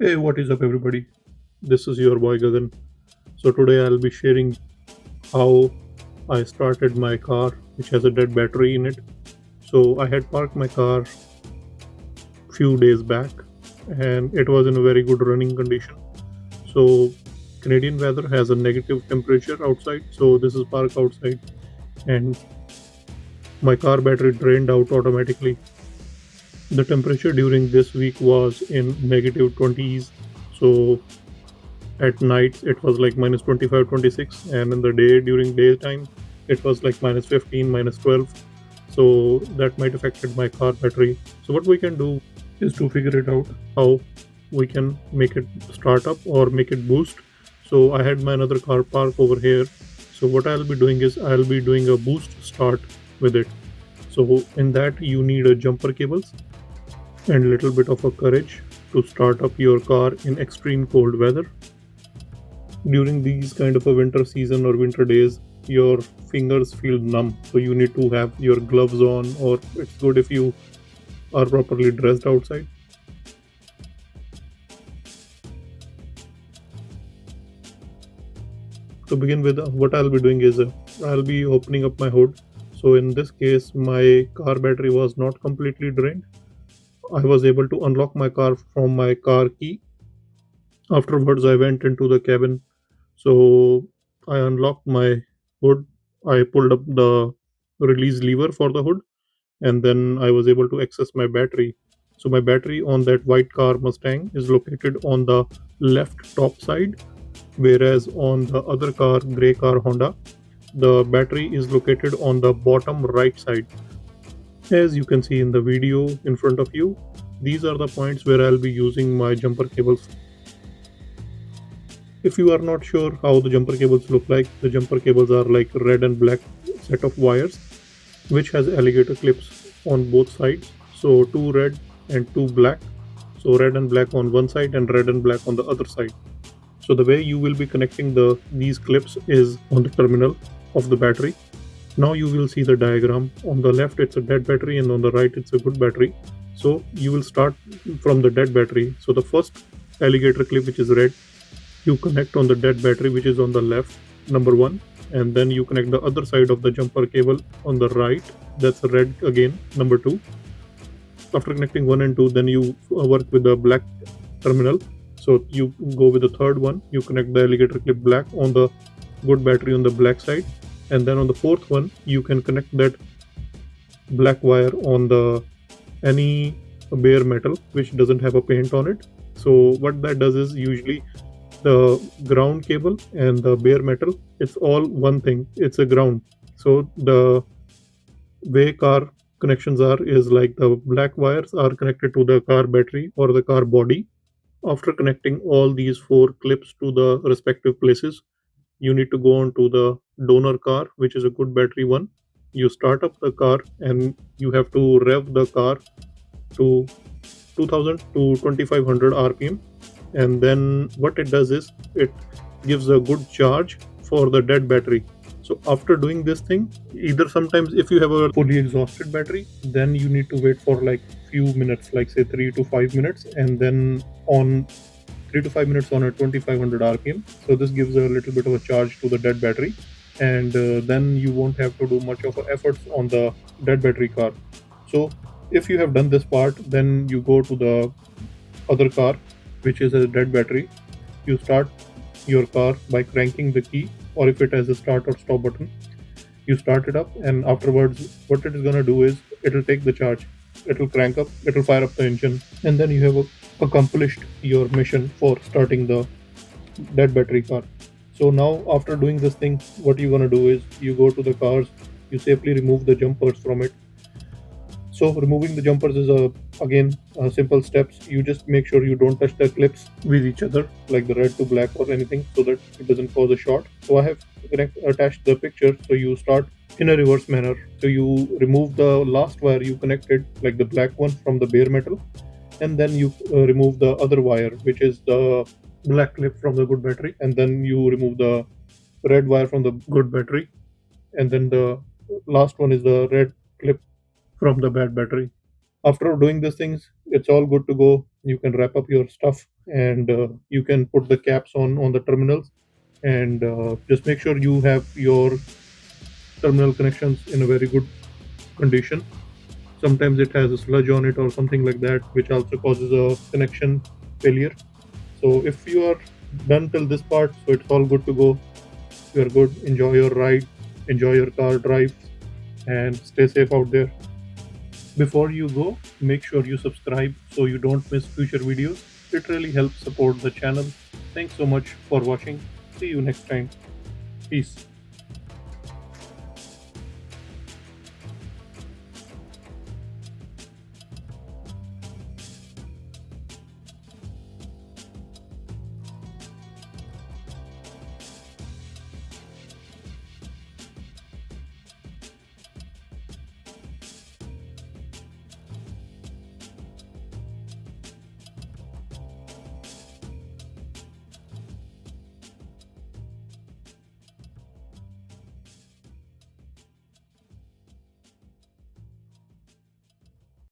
Hey, what is up, everybody? This is your boy Gagan. So, today I'll be sharing how I started my car, which has a dead battery in it. So, I had parked my car few days back and it was in a very good running condition. So, Canadian weather has a negative temperature outside, so this is parked outside, and my car battery drained out automatically. The temperature during this week was in negative 20s, so at night it was like minus 25, 26, and in the day during daytime it was like minus 15, minus 12. So that might affected my car battery. So what we can do is to figure it out how we can make it start up or make it boost. So I had my another car park over here. So what I'll be doing is I'll be doing a boost start with it. So in that you need a jumper cables and little bit of a courage to start up your car in extreme cold weather. During these kind of a winter season or winter days, your fingers feel numb, so you need to have your gloves on, or it's good if you are properly dressed outside. To begin with, what I'll be doing is I'll be opening up my hood. So in this case, my car battery was not completely drained. I was able to unlock my car from my car key. Afterwards, I went into the cabin. So I unlocked my hood. I pulled up the release lever for the hood, and then I was able to access my battery. So my battery on that white car Mustang is located on the left top side, whereas on the other car, gray car Honda, the battery is located on the bottom right side. As you can see in the video in front of you, these are the points where I'll be using my jumper cables. If you are not sure how the jumper cables look like, the jumper cables are like red and black set of wires which has alligator clips on both sides. So two red and two black. So red and black on one side and red and black on the other side. So the way you will be connecting these clips is on the terminal of the battery. Now you will see the diagram. On the left it's a dead battery and on the right it's a good battery. So you will start from the dead battery. So the first alligator clip, which is red, you connect on the dead battery, which is on the left, number one, and then you connect the other side of the jumper cable on the right, that's red again, number two. After connecting one and two, then you work with the black terminal. So you go with the third one, you connect the alligator clip black on the good battery on the black side, and then on the fourth one you can connect that black wire on the any bare metal which doesn't have a paint on it. So what that does is, usually the ground cable and the bare metal, it's all one thing, it's a ground. So the way car connections are is like the black wires are connected to the car battery or the car body. After connecting all these four clips to the respective places, you need to go on to the donor car, which is a good battery one. You start up the car and you have to rev the car to 2000 to 2500 rpm, and then what it does is it gives a good charge for the dead battery. So after doing this thing, either sometimes if you have a fully exhausted battery, then you need to wait for like few minutes, like say 3 to 5 minutes, and then on 3 to 5 minutes on a 2500 rpm. So this gives a little bit of a charge to the dead battery, and then you won't have to do much of efforts on the dead battery car. So if you have done this part, then you go to the other car, which is a dead battery. You start your car by cranking the key, or if it has a start or stop button, you start it up, and afterwards what it is going to do is it'll take the charge, it'll crank up, it'll fire up the engine, and then you have accomplished your mission for starting the dead battery car. So now after doing this thing, what you're going to do is you go to the cars, you safely remove the jumpers from it. So removing the jumpers is again simple steps. You just make sure you don't touch the clips with each other, like the red to black or anything, so that it doesn't cause a short. So I have attached the picture. So you start in a reverse manner. So you remove the last wire you connected, like the black one, from the bare metal, and then you remove the other wire, which is the black clip from the good battery, and then you remove the red wire from the good battery, and then the last one is the red clip from the bad battery. After doing these things, it's all good to go. you can wrap up your stuff, and you can put the caps on the terminals, and just make sure you have your terminal connections in a very good condition. Sometimes it has a sludge on it or something like that, which also causes a connection failure. So if you are done till this part, so it's all good to go. You are good. Enjoy your ride, enjoy your car drive, and stay safe out there. Before you go, make sure you subscribe so you don't miss future videos. It really helps support the channel. Thanks so much for watching. See you next time. Peace.